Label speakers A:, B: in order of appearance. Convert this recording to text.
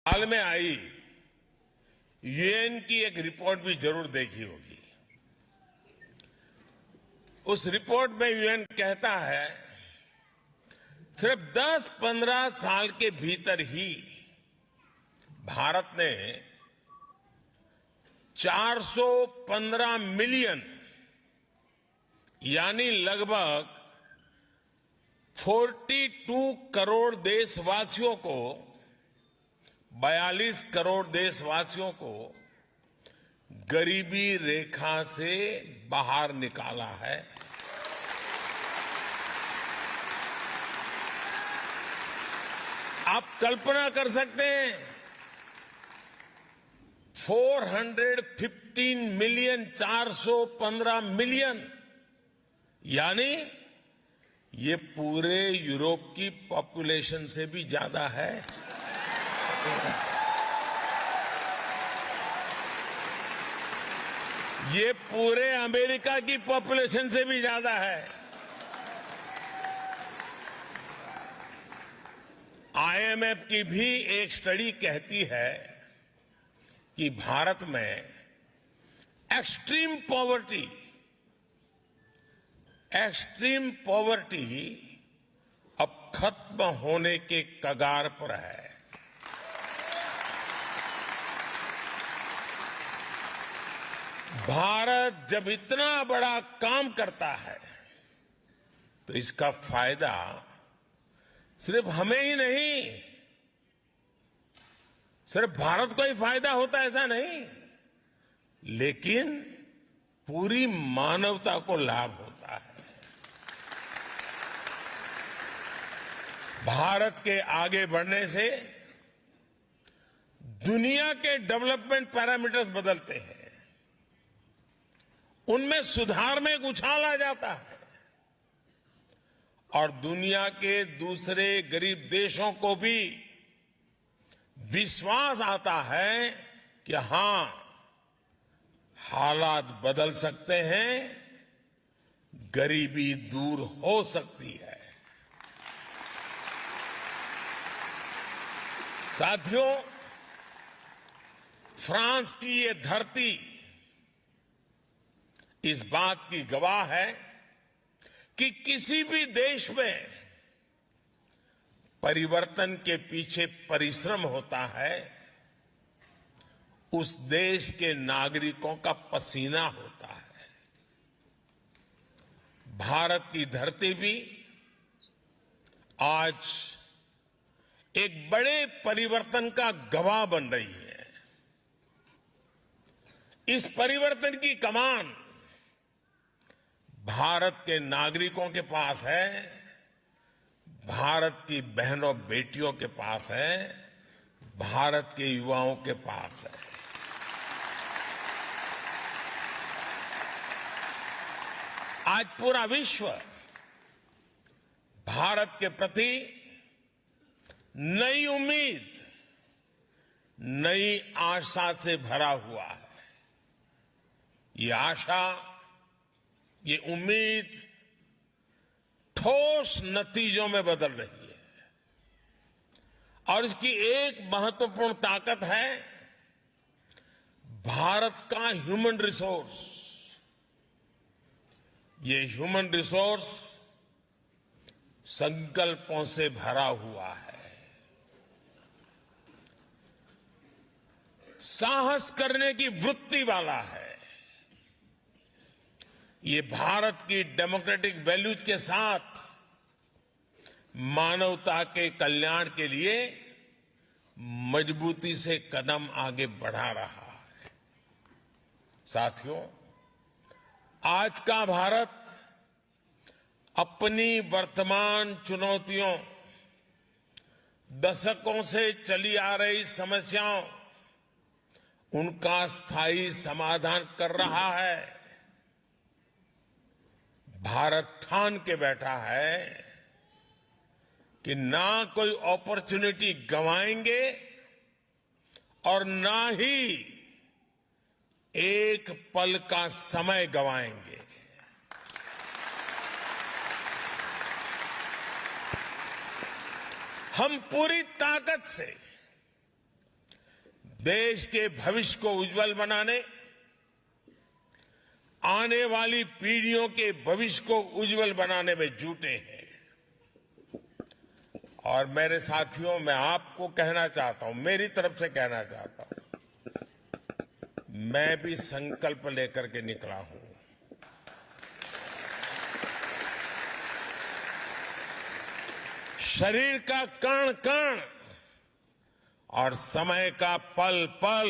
A: हाल में आई यूएन की एक रिपोर्ट भी जरूर देखी होगी। उस रिपोर्ट में यूएन कहता है सिर्फ 10-15 साल के भीतर ही भारत ने 415 मिलियन यानी लगभग 42 करोड़ देशवासियों को 42 करोड़ देशवासियों को गरीबी रेखा से बाहर निकाला है। आप कल्पना कर सकते हैं 415 मिलियन 415 मिलियन यानी ये पूरे यूरोप की पॉपुलेशन से भी ज्यादा है। ये पूरे अमेरिका की पॉपुलेशन से भी ज्यादा है। आईएमएफ की भी एक स्टडी कहती है कि भारत में एक्सट्रीम पॉवर्टी अब खत्म होने के कगार पर है। भारत जब इतना बड़ा काम करता है तो इसका फायदा सिर्फ हमें ही नहीं, सिर्फ भारत को ही फायदा होता है ऐसा नहीं, लेकिन पूरी मानवता को लाभ होता है। भारत के आगे बढ़ने से दुनिया के डेवलपमेंट पैरामीटर्स बदलते हैं, उनमें सुधार में एक उछाल आ जाता है और दुनिया के दूसरे गरीब देशों को भी विश्वास आता है कि हां, हालात बदल सकते हैं, गरीबी दूर हो सकती है। साथियों, फ्रांस की ये धरती इस बात की गवाह है कि किसी भी देश में परिवर्तन के पीछे परिश्रम होता है, उस देश के नागरिकों का पसीना होता है। भारत की धरती भी आज एक बड़े परिवर्तन का गवाह बन रही है। इस परिवर्तन की कमान भारत के नागरिकों के पास है, भारत की बहनों बेटियों के पास है, भारत के युवाओं के पास है। आज पूरा विश्व भारत के प्रति नई उम्मीद, नई आशा से भरा हुआ है। ये आशा, ये उम्मीद ठोस नतीजों में बदल रही है और इसकी एक महत्वपूर्ण ताकत है भारत का ह्यूमन रिसोर्स। ये ह्यूमन रिसोर्स संकल्पों से भरा हुआ है, साहस करने की वृत्ति वाला है। ये भारत की डेमोक्रेटिक वैल्यूज के साथ मानवता के कल्याण के लिए मजबूती से कदम आगे बढ़ा रहा है। साथियों, आज का भारत अपनी वर्तमान चुनौतियों, दशकों से चली आ रही समस्याओं, उनका स्थायी समाधान कर रहा है। भारत ठान के बैठा है कि ना कोई अपॉर्चुनिटी गंवाएंगे और ना ही एक पल का समय गंवाएंगे। हम पूरी ताकत से देश के भविष्य को उज्जवल बनाने, आने वाली पीढ़ियों के भविष्य को उज्जवल बनाने में जुटे हैं। और मेरे साथियों, मैं आपको कहना चाहता हूं, मेरी तरफ से कहना चाहता हूं, मैं भी संकल्प लेकर के निकला हूं। शरीर का कण कण और समय का पल पल